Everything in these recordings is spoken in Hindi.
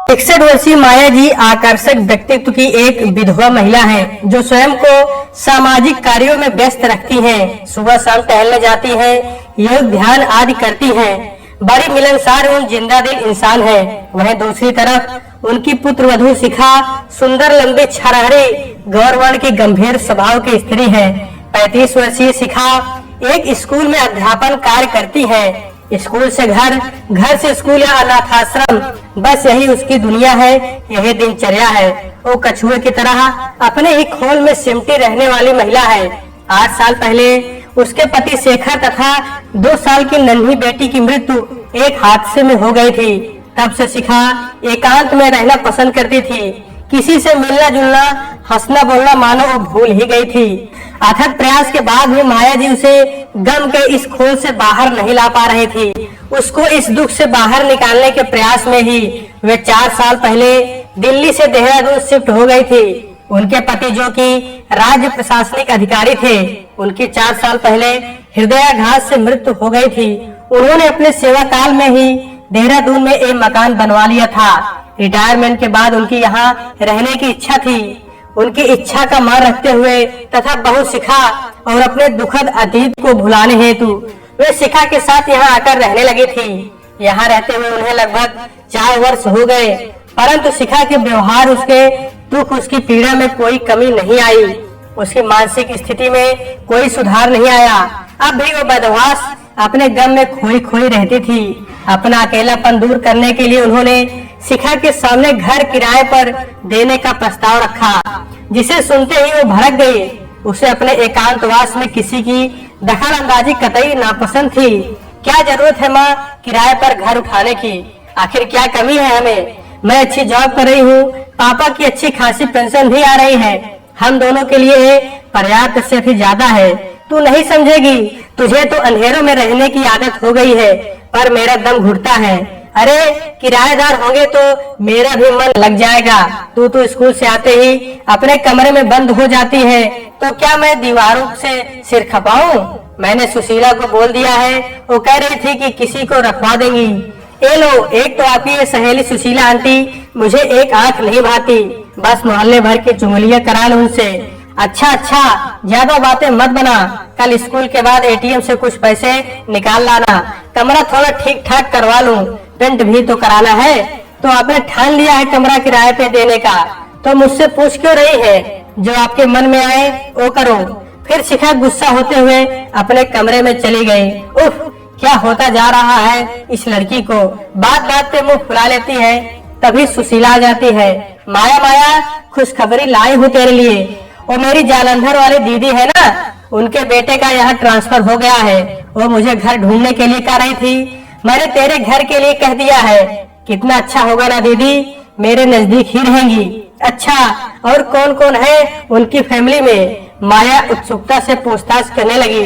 61 वर्षीय माया जी आकर्षक व्यक्तित्व की एक विधवा महिला हैं, जो स्वयं को सामाजिक कार्यों में व्यस्त रखती हैं। सुबह शाम टहलने जाती हैं, योग ध्यान आदि करती हैं। बड़ी मिलनसार एवं जिंदा दिल इंसान है। वहीं दूसरी तरफ उनकी पुत्र वधू शिखा सुंदर लंबे छरहरे गौरवर्ण की गंभीर स्वभाव की स्त्री है। 35 वर्षीय शिखा एक स्कूल में अध्यापन कार्य करती है। स्कूल से घर, घर से स्कूल या अनाथाश्रम, बस यही उसकी दुनिया है, यही दिनचर्या है। वो कछुए की तरह अपने ही खोल में सिमटी रहने वाली महिला है। 8 साल पहले उसके पति शेखर तथा 2 साल की नन्ही बेटी की मृत्यु एक हादसे में हो गई थी। तब से शिखा एकांत में रहना पसंद करती थी। किसी से मिलना जुलना, हंसना बोलना मानो वो भूल ही गई थी। अथक प्रयास के बाद भी माया जी उसे गम के इस खोल से बाहर नहीं ला पा रही थी। उसको इस दुख से बाहर निकालने के प्रयास में ही वे 4 साल पहले दिल्ली से देहरादून शिफ्ट हो गई थी। उनके पति, जो कि राज्य प्रशासनिक अधिकारी थे, उनकी 4 साल पहले हृदयाघात से मृत्यु हो गई थी। उन्होंने अपने सेवा काल में ही देहरादून में एक मकान बनवा लिया था। रिटायरमेंट के बाद उनकी यहाँ रहने की इच्छा थी। उनकी इच्छा का मान रखते हुए तथा बहू शिखा और अपने दुखद अतीत को भुलाने हेतु वे शिखा के साथ यहाँ आकर रहने लगी थी। यहाँ रहते हुए उन्हें लगभग 4 वर्ष हो गए, परंतु शिखा के व्यवहार, उसके दुख, उसकी पीड़ा में कोई कमी नहीं आई। उसकी मानसिक स्थिति में कोई सुधार नहीं आया। अब भी वो बदहवास अपने गम में खोई खोई रहती थी। अपना अकेलापन दूर करने के लिए उन्होंने शिखा के सामने घर किराए पर देने का प्रस्ताव रखा, जिसे सुनते ही वो भड़क गई। उसे अपने एकांतवास में किसी की दखल अंदाजी कतई नापसंद थी। क्या जरूरत है माँ किराए पर घर उठाने की? आखिर क्या कमी है हमें? मैं अच्छी जॉब कर रही हूँ, पापा की अच्छी खासी पेंशन भी आ रही है। हम दोनों के लिए पर्याप्त से भी ज्यादा है। तू नहीं समझेगी, तुझे तो अंधेरों में रहने की आदत हो गई है, पर मेरा दम घुटता है। अरे किराएदार होंगे तो मेरा भी मन लग जाएगा। तू तो स्कूल से आते ही अपने कमरे में बंद हो जाती है, तो क्या मैं दीवारों से सिर खपाऊं? मैंने सुशीला को बोल दिया है, वो कह रही थी कि किसी को रखवा देंगी। ए लो, एक तो आपकी ये सहेली सुशीला आंटी मुझे एक आंख नहीं भाती, बस मोहल्ले भर की चुगलियां करा लो उनसे। अच्छा, ज्यादा बातें मत बना। कल स्कूल के बाद एटीएम से कुछ पैसे निकाल लाना। कमरा थोड़ा ठीक ठाक करवा लूं, पेंट भी तो कराना है। तो आपने ठान लिया है कमरा किराए पे देने का, तो मुझसे पूछ क्यों रही है? जो आपके मन में आए वो करो। फिर शिखा गुस्सा होते हुए अपने कमरे में चली गई। उफ, क्या होता जा रहा है इस लड़की को? बात बात पे मुंह फुला लेती है। तभी सुशीला आ जाती है। माया, खुशखबरी लाई हूँ तेरे लिए। वो मेरी जालंधर वाली दीदी है ना, उनके बेटे का यहाँ ट्रांसफर हो गया है। वो मुझे घर ढूंढने के लिए कह रही थी, मैंने तेरे घर के लिए कह दिया है। कितना अच्छा होगा ना दीदी, मेरे नजदीक ही रहेंगी। अच्छा, और कौन कौन है उनकी फैमिली में? माया उत्सुकता से पूछताछ करने लगी।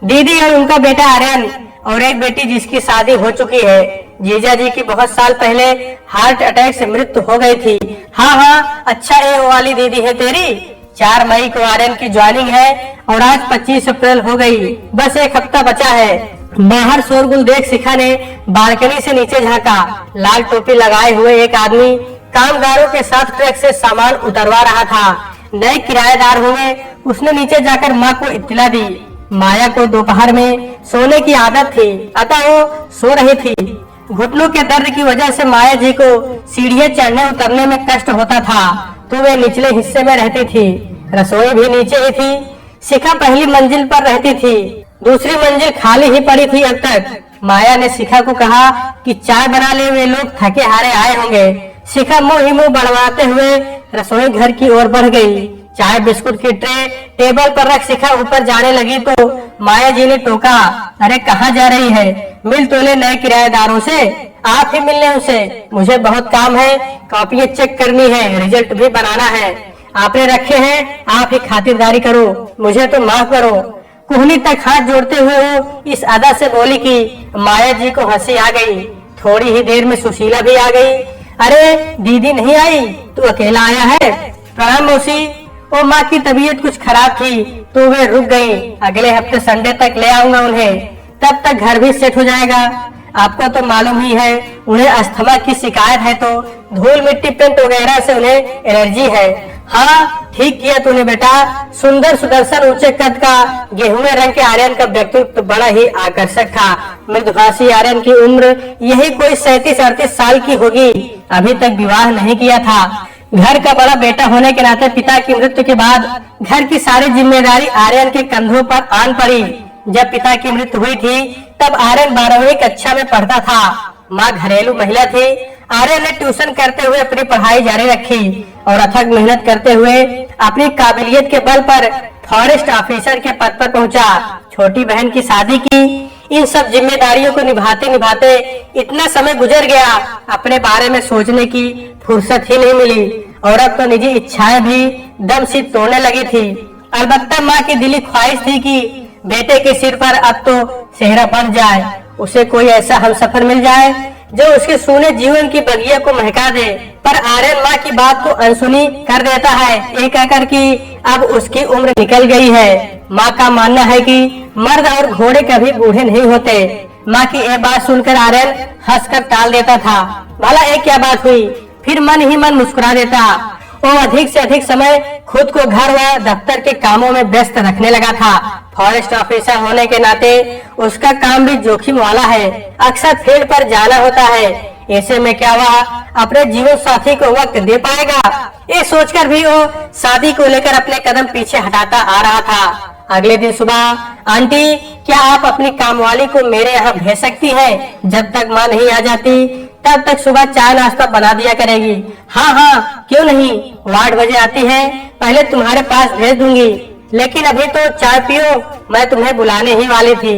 दीदी और उनका बेटा आर्यन, और एक बेटी जिसकी शादी हो चुकी है। जीजा जी की बहुत साल पहले हार्ट अटैक से मृत्यु हो गई थी। हाँ, अच्छा, ये वो वाली दीदी है तेरी। 4 मई को आर्यन की ज्वाइनिंग है और आज 25 अप्रैल हो गई। बस एक हफ्ता बचा है। बाहर शोरगुल देख शिखा ने बालकनी से नीचे झांका। लाल टोपी लगाए हुए एक आदमी कामगारों के साथ ट्रक से सामान उतरवा रहा था। नए किराएदार होंगे। उसने नीचे जाकर माँ को इत्तला दी। माया को दोपहर में सोने की आदत थी, अतः वो सो रही थी। घुटनों के दर्द की वजह से माया जी को सीढ़ियां चढ़ने उतरने में कष्ट होता था, तो वे निचले हिस्से में रहती थी। रसोई भी नीचे ही थी। शिखा पहली मंजिल पर रहती थी, दूसरी मंजिल खाली ही पड़ी थी अब तक। माया ने शिखा को कहा कि चाय बना ले, वे लोग थके हारे आए होंगे। शिखा मुंह ही मुंह बढ़वाते हुए रसोई घर की ओर बढ़ गई। चाय बिस्कुट की ट्रे टेबल पर रख शिखा ऊपर जाने लगी तो माया जी ने टोका, अरे कहाँ जा रही है? मिल तो ले नए किराएदारों से। आप ही मिलने उनसे, मुझे बहुत काम है। कॉपियां चेक करनी है, रिजल्ट भी बनाना है। आपने रखे हैं, आप ही खातिरदारी करो, मुझे तो माफ करो। कुहनी तक हाथ जोड़ते हुए वो इस अदा से बोली कि माया जी को हंसी आ गई। थोड़ी ही देर में सुशीला भी आ गई। अरे दीदी नहीं आई, तू अकेला आया है? प्रणाम मौसी। वो माँ की तबीयत कुछ खराब थी तो वे रुक गई। अगले हफ्ते संडे तक ले आऊंगा उन्हें, तब तक घर भी सेट हो जाएगा। आपको तो मालूम ही है उन्हें अस्थमा की शिकायत है, तो धूल मिट्टी पेंट वगैरह से उन्हें एलर्जी है। हाँ ठीक किया तूने बेटा। सुंदर सुदर्शन ऊंचे कद का गेहूं रंग के आर्यन का व्यक्तित्व तो बड़ा ही आकर्षक था। मृदुभाषी आर्यन की उम्र यही कोई 37-38 साल की होगी। अभी तक विवाह नहीं किया था। घर का बड़ा बेटा होने के नाते पिता की मृत्यु के बाद घर की सारी जिम्मेदारी आर्यन के कंधों पर आन पड़ी। जब पिता की मृत्यु हुई थी तब आर्यन 12वीं कक्षा में पढ़ता था। माँ घरेलू महिला थी। आर्यन ने ट्यूशन करते हुए अपनी पढ़ाई जारी रखी और अथक मेहनत करते हुए अपनी काबिलियत के बल पर फॉरेस्ट ऑफिसर के पद पर पहुंचा। छोटी बहन की शादी की। इन सब जिम्मेदारियों को निभाते निभाते इतना समय गुजर गया, अपने बारे में सोचने की फुर्सत ही नहीं मिली और अब तो निजी इच्छाएं भी दम से तोड़ने लगी थी। अलबत्ता माँ की दिली ख्वाहिश थी कि बेटे के सिर पर अब तो सेहरा बन जाए, उसे कोई ऐसा हमसफर मिल जाए जो उसके सूने जीवन की बगिया को महका दे। पर आर्यन माँ की बात को अनसुनी कर देता है, ये कहकर कि अब उसकी उम्र निकल गई है। माँ का मानना है कि मर्द और घोड़े कभी बूढ़े नहीं होते। माँ की ये बात सुनकर आर्यन हंसकर टाल देता था। भला ये क्या बात हुई? फिर मन ही मन मुस्कुरा देता। वो अधिक से अधिक समय खुद को घर व दफ्तर के कामों में व्यस्त रखने लगा था। फॉरेस्ट ऑफिसर होने के नाते उसका काम भी जोखिम वाला है। अक्सर फील्ड पर जाना होता है। ऐसे में क्या वह अपने जीवन साथी को वक्त दे पाएगा? ये सोचकर भी वो शादी को लेकर अपने कदम पीछे हटाता आ रहा था। अगले दिन सुबह, आंटी क्या आप अपनी कामवाली को मेरे यहाँ भेज सकती हैं? जब तक माँ नहीं आ जाती तब तक सुबह चाय नाश्ता बना दिया करेगी। हाँ हाँ क्यों नहीं, 8 बजे आती है, पहले तुम्हारे पास भेज दूंगी। लेकिन अभी तो चाय पियो, मैं तुम्हें बुलाने ही वाली थी।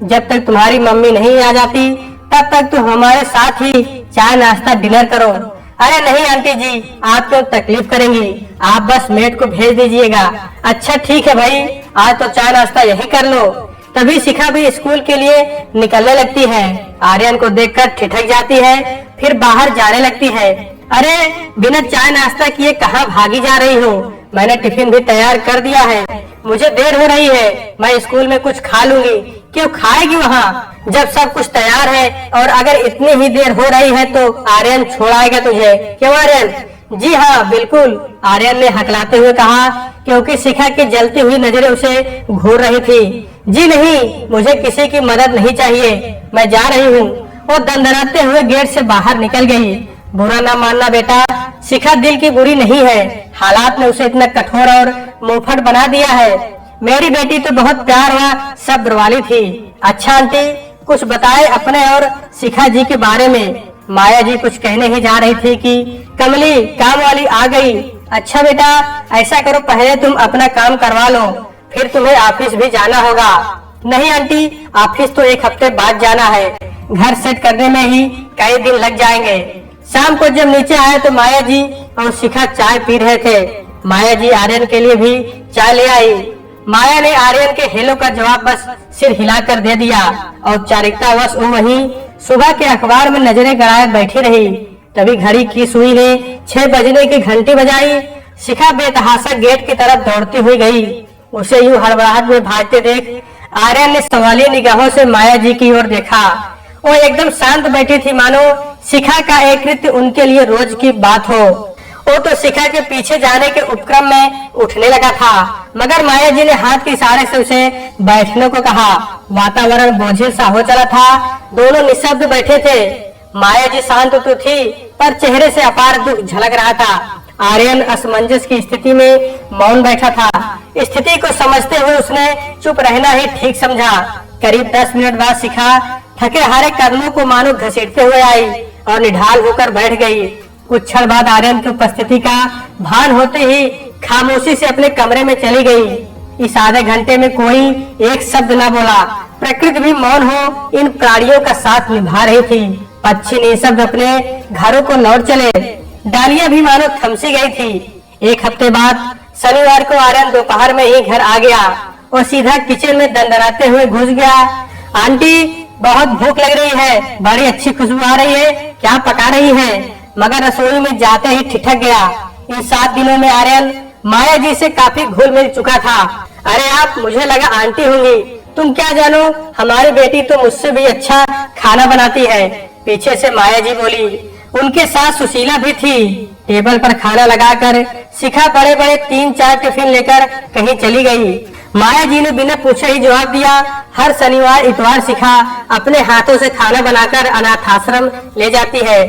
जब तक तुम्हारी मम्मी नहीं आ जाती तब तक तुम हमारे साथ ही चाय नाश्ता डिनर करो। अरे नहीं आंटी जी, आप क्यों तकलीफ करेंगी, आप बस मेड को भेज दीजिएगा। अच्छा ठीक है भाई, आज तो चाय नाश्ता यही कर लो। तभी शिखा भी स्कूल के लिए निकलने लगती है। आर्यन को देखकर ठिठक जाती है, फिर बाहर जाने लगती है। अरे बिना चाय नाश्ता किए कहाँ भागी जा रही हो? मैंने टिफिन भी तैयार कर दिया है, मुझे देर हो रही है, मैं स्कूल में कुछ खा लूंगी। क्यों खाएगी वहाँ जब सब कुछ तैयार है? और अगर इतनी ही देर हो रही है तो आर्यन छोड़ाएगा तुझे? क्यों आर्यन? जी हाँ बिल्कुल, आर्यन ने हकलाते हुए कहा, क्योंकि शिखा की जलती हुई नजरें उसे घूर रही थी। जी नहीं, मुझे किसी की मदद नहीं चाहिए, मैं जा रही हूँ। वो दंदनाते हुए गेट से बाहर निकल गई। बुरा ना मानना बेटा, शिखा दिल की बुरी नहीं है, हालात ने उसे इतना कठोर और मुंहफट बना दिया है। मेरी बेटी तो बहुत प्यार व सब्र वाली थी। अच्छा आंटी कुछ बताए अपने और शिखा जी के बारे में। माया जी कुछ कहने ही जा रही थी कि कमली काम वाली आ गई। अच्छा बेटा ऐसा करो, पहले तुम अपना काम करवा लो, फिर तुम्हें ऑफिस भी जाना होगा। नहीं आंटी, ऑफिस तो 1 हफ्ते बाद जाना है, घर सेट करने में ही कई दिन लग जाएंगे। शाम को जब नीचे आए तो माया जी और शिखा चाय पी रहे थे। माया जी आर्यन के लिए भी चाय ले आई। माया ने आर्यन के हेलो का जवाब बस सिर हिलाकर दे दिया। औपचारिकतावश वो वहीं सुबह के अखबार में नजरें गड़ाए बैठी रही। तभी घड़ी की सुई ने 6 बजने की घंटी बजाई। शिखा बेतहाशा गेट की तरफ दौड़ती हुई गई। उसे यूं हड़बड़ाहट में भागते देख आर्यन ने सवालिया निगाहों से माया जी की ओर देखा। वो एकदम शांत बैठी थी, मानो शिखा का एक कृत्य उनके लिए रोज की बात हो। वो तो शिखा के पीछे जाने के उपक्रम में उठने लगा था, मगर माया जी ने हाथ के इशारे से उसे बैठने को कहा। वातावरण बोझिल सा हो चला था, दोनों निशब्द बैठे थे। माया जी शांत तो थी, पर चेहरे से अपार दुख झलक रहा था। आर्यन असमंजस की स्थिति में मौन बैठा था। स्थिति को समझते हुए उसने चुप रहना ही ठीक समझा। करीब 10 मिनट बाद शिखा थके हारे कदमों को मानो घसीटते हुए आई और निढाल होकर बैठ गई। कुछ क्षण बाद आर्यन की उपस्थिति का भान होते ही खामोशी से अपने कमरे में चली गई। इस आधे घंटे में कोई एक शब्द न बोला। प्रकृति भी मौन हो इन प्राणियों का साथ निभा रही थी। पक्षी निशब्द अपने घरों को लौट चले। डालियां भी मानो थमसी गई थी। 1 हफ्ते बाद शनिवार को आर्यन दोपहर में ही घर आ गया और सीधा किचन में दंदनाते हुए घुस गया। आंटी बहुत भूख लग रही है, बड़ी अच्छी खुशबू आ रही है, क्या पका रही है? मगर रसोई में जाते ही ठिठक गया। इन 7 दिनों में आर्यन माया जी से काफी घुल मिल चुका था। अरे आप, मुझे लगा आंटी होंगी, तुम क्या जानो, हमारी बेटी तो मुझसे भी अच्छा खाना बनाती है। पीछे से माया जी बोली। उनके साथ सुशीला भी थी। टेबल पर खाना लगाकर शिखा बड़े बड़े 3-4 टिफिन लेकर कहीं चली गई। माया जी ने बिना पूछे ही जवाब दिया। हर शनिवार इतवार शिखा अपने हाथों से खाना बनाकर अनाथ आश्रम ले जाती है।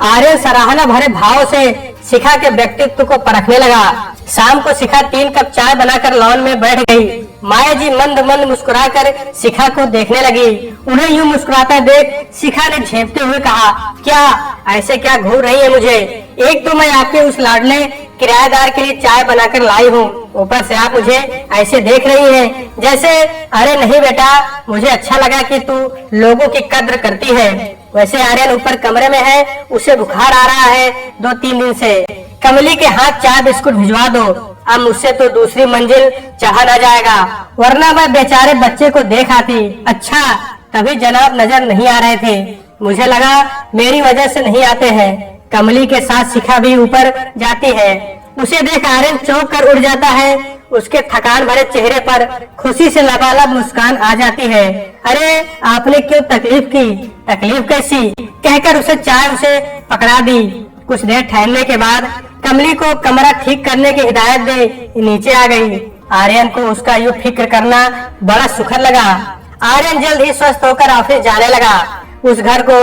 आर्यन सराहना भरे भाव से शिखा के व्यक्तित्व को परखने लगा। शाम को शिखा 3 कप चाय बनाकर लॉन में बैठ गई। माया जी मंद मंद मुस्कुराकर शिखा को देखने लगी। उन्हें यूं मुस्कुराता देख शिखा ने झेपते हुए कहा, क्या ऐसे क्या घूर रही है मुझे? एक तो मैं आपके उस लाडले किराएदार के लिए चाय बनाकर लाई हूँ, ऊपर से आप मुझे ऐसे देख रही हैं जैसे। अरे नहीं बेटा, मुझे अच्छा लगा कि तू लोगों की कद्र करती है। वैसे आर्यन ऊपर कमरे में है, उसे बुखार आ रहा है 2-3 दिन से। कमली के हाथ चाय बिस्कुट भिजवा दो, अब मुझसे तो दूसरी मंजिल चढ़ा ना जाएगा, वरना मैं बेचारे बच्चे को देख आती। अच्छा, तभी जनाब नजर नहीं आ रहे थे, मुझे लगा मेरी वजह से नहीं आते हैं। कमली के साथ शिखा भी ऊपर जाती है। उसे देख आर्यन चौंक कर उड़ जाता है। उसके थकान भरे चेहरे पर खुशी से लबालब मुस्कान आ जाती है। अरे आपने क्यों तकलीफ की? तकलीफ कैसी? कहकर उसे चाय उसे पकड़ा दी। कुछ देर ठहरने के बाद कमली को कमरा ठीक करने की हिदायत दे नीचे आ गई। आर्यन को उसका यूं फिक्र करना बड़ा सुखद लगा। आर्यन जल्द ही स्वस्थ होकर ऑफिस जाने लगा। उस घर को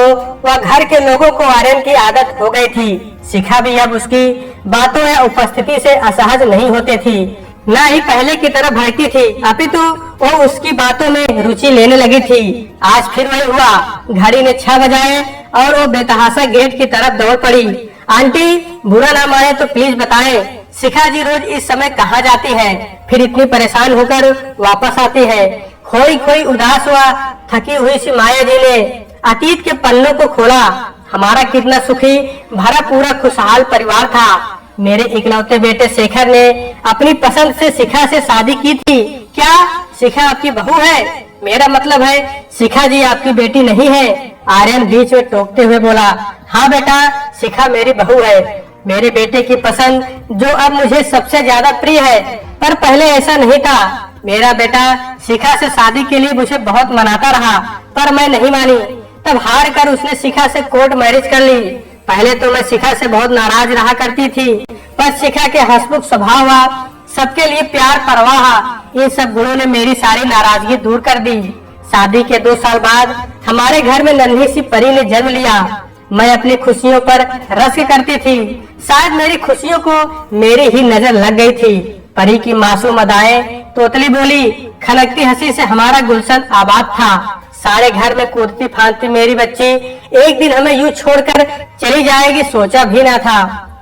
व घर के लोगों को आर्यन की आदत हो गई थी। शिखा भी अब उसकी बातों या उपस्थिति से असहज नहीं होती थी, न ही पहले की तरह भड़कती थी, अपितु वो उसकी बातों में रुचि लेने लगी थी। आज फिर वही हुआ। घड़ी ने 6 बजाए और वो बेतहाशा गेट की तरफ दौड़ पड़ी। आंटी, बुरा ना माने तो प्लीज बताएं, शिखा जी रोज इस समय कहाँ जाती है, फिर इतनी परेशान होकर वापस आती है? खोई खोई उदास हुआ थकी हुई सी माया जी ने अतीत के पन्नों को खोला। हमारा कितना सुखी भरा पूरा खुशहाल परिवार था। मेरे इकलौते बेटे शेखर ने अपनी पसंद से शिखा से शादी की थी। क्या शिखा आपकी बहू है? मेरा मतलब है शिखा जी आपकी बेटी नहीं है। आर्यन बीच में टोकते हुए बोला। हाँ बेटा, शिखा मेरी बहू है। मेरे बेटे की पसंद जो अब मुझे सबसे ज्यादा प्रिय है, पर पहले ऐसा नहीं था। मेरा बेटा शिखा से शादी के लिए मुझे बहुत मनाता रहा, पर मैं नहीं मानी। तब हार कर उसने शिखा से कोर्ट मैरिज कर ली। पहले तो मैं शिखा से बहुत नाराज रहा करती थी, पर शिखा के हंसमुख स्वभाव, सबके लिए प्यार, परवाह, ये सब गुणों ने मेरी सारी नाराजगी दूर कर दी। शादी के 2 साल बाद हमारे घर में नन्ही सी परी ने जन्म लिया। मैं अपनी खुशियों पर रश्क करती थी। शायद मेरी खुशियों को मेरी ही नजर लग गई थी। परी की मासूम अदाएं, तोतली बोली, खनकती हंसी से हमारा गुलशन आबाद था। सारे घर में कूदती फांदती मेरी बच्ची एक दिन हमें यूं छोड़कर चली जाएगी सोचा भी ना था।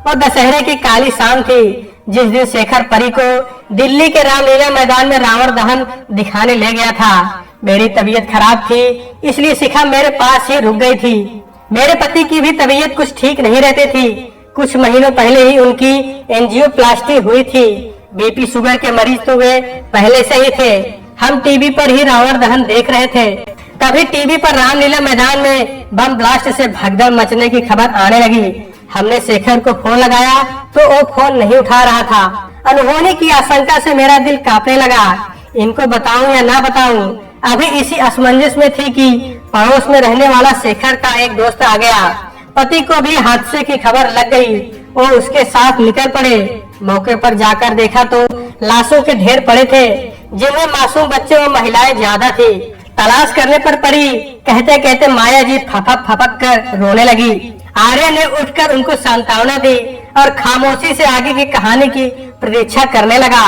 और दशहरे की काली शाम थी जिस दिन शेखर परी को दिल्ली के रामलीला मैदान में रावण दहन दिखाने ले गया था। मेरी तबीयत खराब थी, इसलिए शिखा मेरे पास ही रुक गई थी। मेरे पति की भी तबीयत कुछ ठीक नहीं रहती थी। कुछ महीनों पहले ही उनकी एंजियोप्लास्टी हुई थी। बीपी शुगर के मरीज तो वे पहले से ही थे। हम टीवी पर ही रावण दहन देख रहे थे, तभी टीवी पर रामलीला मैदान में बम ब्लास्ट से भगदड़ मचने की खबर आने लगी। हमने शेखर को फोन लगाया तो वो फोन नहीं उठा रहा था। अनहोनी की आशंका से मेरा दिल कांपने लगा। इनको बताऊं या ना बताऊं? अभी इसी असमंजस में थी कि पड़ोस में रहने वाला शेखर का एक दोस्त आ गया। पति को भी हादसे की खबर लग गई। वो उसके साथ निकल पड़े। मौके पर जाकर देखा तो लाशों के ढेर पड़े थे, जिनमें मासूम बच्चे और महिलाएं ज्यादा थी। तलाश करने पर पड़ी। कहते कहते माया जी फपक फपक कर रोने लगी। आर्य ने उठकर उनको सांत्वना दी और खामोशी से आगे की कहानी की प्रतीक्षा करने लगा।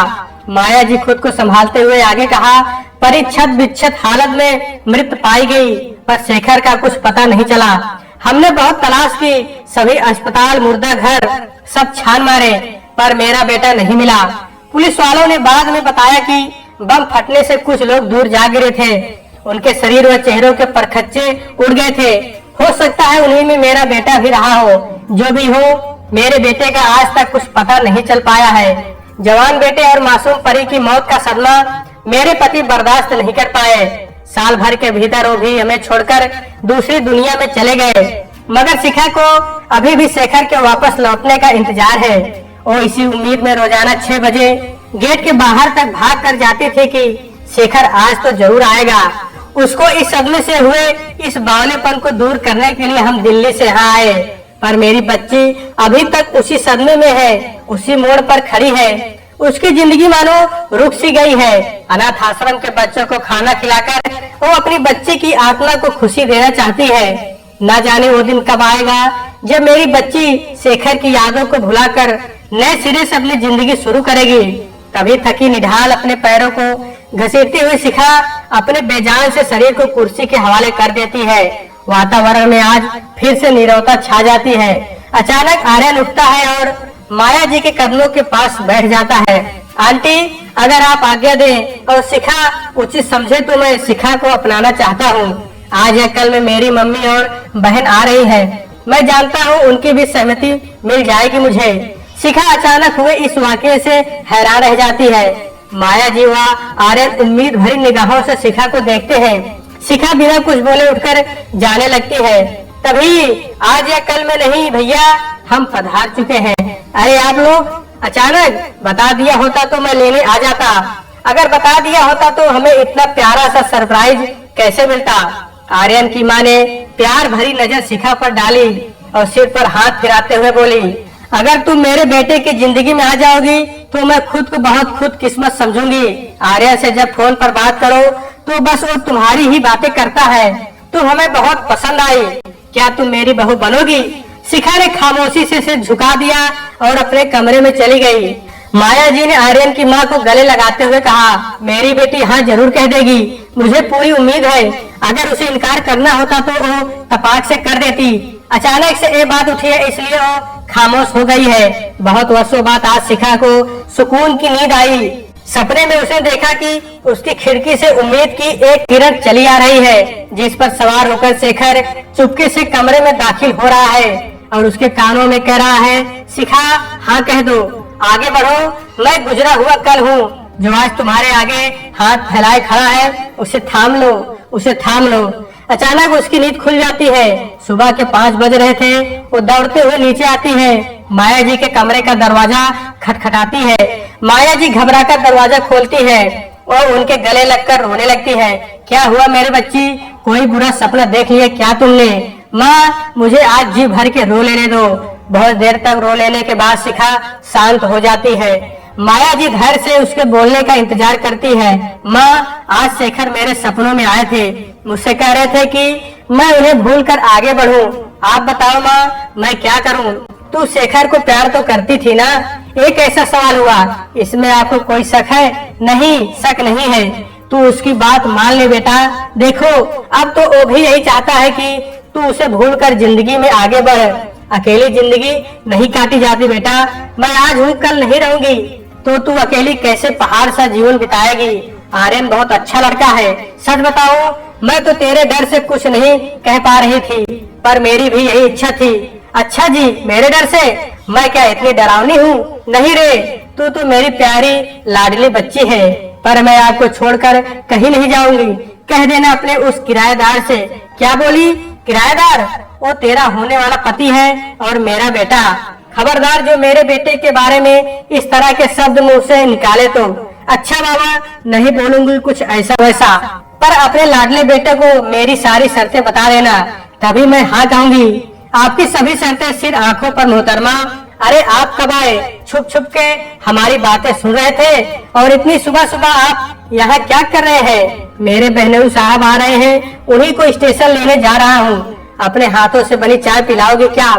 माया जी खुद को संभालते हुए आगे कहा, परिच्छद विच्छद हालत में मृत पाई गई, पर शेखर का कुछ पता नहीं चला। हमने बहुत तलाश की, सभी अस्पताल, मुर्दा घर सब छान मारे, पर मेरा बेटा नहीं मिला। पुलिस वालों ने बाद में बताया कि बम फटने से कुछ लोग दूर जा गिरे थे। उनके शरीर व चेहरों के परखच्चे उड़ गए थे। हो सकता है उन्हीं में मेरा बेटा भी रहा हो। जो भी हो, मेरे बेटे का आज तक कुछ पता नहीं चल पाया है। जवान बेटे और मासूम परी की मौत का सदमा मेरे पति बर्दाश्त नहीं कर पाए। साल भर के भीतर वो भी हमें छोड़कर दूसरी दुनिया में चले गए। मगर शिखा को अभी भी शेखर के वापस लौटने का इंतजार है। वो इसी उम्मीद में रोजाना 6 बजे गेट के बाहर तक भाग कर जाती थी कि शेखर आज तो जरूर आएगा। उसको इस सदमे से हुए इस बावलेपन को दूर करने के लिए हम दिल्ली से यहाँ आए, पर मेरी बच्ची अभी तक उसी सदमे में है, उसी मोड़ पर खड़ी है। उसकी जिंदगी मानो रुक सी गई है। अनाथ आश्रम के बच्चों को खाना खिलाकर वो अपनी बच्ची की आत्मा को खुशी देना चाहती है। न जाने वो दिन कब आएगा जब मेरी बच्ची शेखर की यादों को भुलाकर नए सिरे से अपनी जिंदगी शुरू करेगी। तभी थकी निढाल अपने पैरों को घसीटती हुई शिखा अपने बेजान से शरीर को कुर्सी के हवाले कर देती है। वातावरण में आज फिर से नीरवता छा जाती है। अचानक आर्यन उठता है और माया जी के कदमों के पास बैठ जाता है। आंटी, अगर आप आज्ञा दें और शिखा उचित समझे तो मैं शिखा को अपनाना चाहता हूँ। आज या कल में मेरी मम्मी और बहन आ रही है। मैं जानता हूँ उनकी भी सहमति मिल जाएगी मुझे। शिखा अचानक हुए इस वाकये से हैरान रह जाती है। माया जी व आर्यन उम्मीद भरी निगाहों से शिखा को देखते हैं। शिखा बिना कुछ बोले उठकर जाने लगती है। तभी आज या कल में नहीं भैया, हम पधार चुके हैं। अरे आप लोग, अचानक बता दिया होता तो मैं लेने आ जाता। अगर बता दिया होता तो हमें इतना प्यारा सा सरप्राइज कैसे मिलता। आर्यन की माँ ने प्यार भरी नजर शिखा पर डाली और सिर पर हाथ फिराते हुए बोली, अगर तुम मेरे बेटे की जिंदगी में आ जाओगी तो मैं खुद को बहुत खुदकिस्मत समझूंगी। आर्यन से जब फोन पर बात करो तो बस वो तुम्हारी ही बातें करता है। तुम हमें बहुत पसंद आई, क्या तुम मेरी बहू बनोगी। शिखा ने खामोशी से सिर झुका दिया और अपने कमरे में चली गई। माया जी ने आर्यन की माँ को गले लगाते हुए कहा, मेरी बेटी हाँ जरूर कह देगी, मुझे पूरी उम्मीद है। अगर उसे इनकार करना होता तो वो तपाक से कर देती। अचानक से ये बात उठी है इसलिए वो खामोश हो गई है। बहुत वर्षों बाद आज शिखा को सुकून की नींद आई। सपने में उसने देखा कि उसकी खिड़की से उम्मीद की एक किरण चली आ रही है, जिस पर सवार होकर शेखर चुपके से कमरे में दाखिल हो रहा है और उसके कानों में कह रहा है, शिखा हाँ कह दो, आगे बढ़ो, मैं गुजरा हुआ कल हूँ जो आज तुम्हारे आगे हाथ फैलाए खड़ा है, उसे थाम लो, उसे थाम लो। अचानक उसकी नींद खुल जाती है। सुबह के 5 बज रहे थे। वो दौड़ते हुए नीचे आती है। माया जी के कमरे का दरवाजा खटखटाती है। माया जी घबराकर दरवाजा खोलती है और उनके गले लगकर रोने लगती है। क्या हुआ मेरी बच्ची, कोई बुरा सपना देख लिया क्या तुमने। माँ, मुझे आज जी भर के रो लेने दो। बहुत देर तक रो लेने के बाद शिखा शांत हो जाती है। माया जी धैर्य से उसके बोलने का इंतजार करती है। माँ, आज शेखर मेरे सपनों में आए थे, मुझसे कह रहे थे कि मैं उन्हें भूलकर आगे बढ़ूं। आप बताओ माँ, मैं क्या करूं। तू शेखर को प्यार तो करती थी ना। एक ऐसा सवाल हुआ, इसमें आपको कोई शक है। नहीं, शक नहीं है। तू उसकी बात मान ले बेटा। देखो, अब तो वो भी यही चाहता है कि तू उसे भूलकर जिंदगी में आगे बढ़। अकेली जिंदगी नहीं काटी जाती बेटा। मैं आज हूँ, कल नहीं रहूंगी, तो तू अकेली कैसे पहाड़ सा जीवन बिताएगी। आर्यन बहुत अच्छा लड़का है। सच बताऊं, मैं तो तेरे डर से कुछ नहीं कह पा रही थी, पर मेरी भी यही इच्छा थी। अच्छा जी, मेरे डर से? मैं क्या इतनी डरावनी हूँ? नहीं रे, तू तो मेरी प्यारी लाडली बच्ची है, पर मैं आपको छोड़कर कहीं नहीं जाऊंगी। कह देना अपने उस किराएदार से। क्या बोली? किराएदार? वो तेरा होने वाला पति है और मेरा बेटा। खबरदार जो मेरे बेटे के बारे में इस तरह के शब्द मुंह से निकाले तो। अच्छा बाबा, नहीं बोलूंगी कुछ ऐसा वैसा, पर अपने लाडले बेटे को मेरी सारी शर्तें बता देना, तभी मैं हाँ कहूंगी। आपकी सभी शर्तें सिर आंखों पर मोहतरमा। अरे आप कब आए? छुप छुप के हमारी बातें सुन रहे थे और इतनी सुबह सुबह आप यहाँ क्या कर रहे हैं? मेरे बहनोई साहब आ रहे हैं, उन्हीं को स्टेशन लेने जा रहा हूँ। अपने हाथों से बनी चाय पिलाओगे क्या?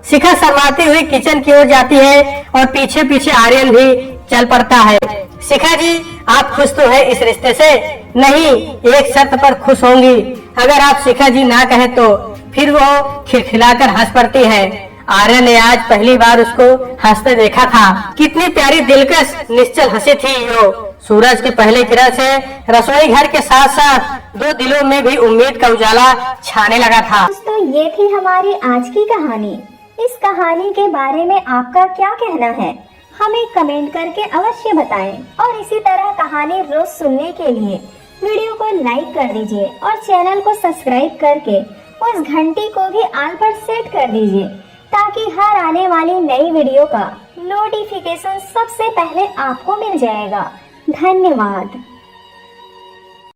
शिखा शर्माती हुई किचन की ओर जाती है और पीछे पीछे आर्यन भी चल पड़ता है। शिखा जी, आप खुश तो है इस रिश्ते से? नहीं, एक शर्त पर खुश होंगी। अगर आप शिखा जी ना कहे तो। फिर वो खिलखिलाकर हंस पड़ती है। आर्यन ने आज पहली बार उसको हंसते देखा था। कितनी प्यारी दिलकश निश्चल हंसी थी वो। सूरज के पहले किरण से रसोई घर के साथ साथ 2 दिलों में भी उम्मीद का उजाला छाने लगा था। दोस्तों, ये थी हमारी आज की कहानी। इस कहानी के बारे में आपका क्या कहना है, हमें कमेंट करके अवश्य बताएं। और इसी तरह कहानी रोज सुनने के लिए वीडियो को लाइक कर दीजिए और चैनल को सब्सक्राइब करके उस घंटी को भी ऑल पर सेट कर दीजिए, ताकि हर आने वाली नई वीडियो का नोटिफिकेशन सबसे पहले आपको मिल जाएगा। धन्यवाद।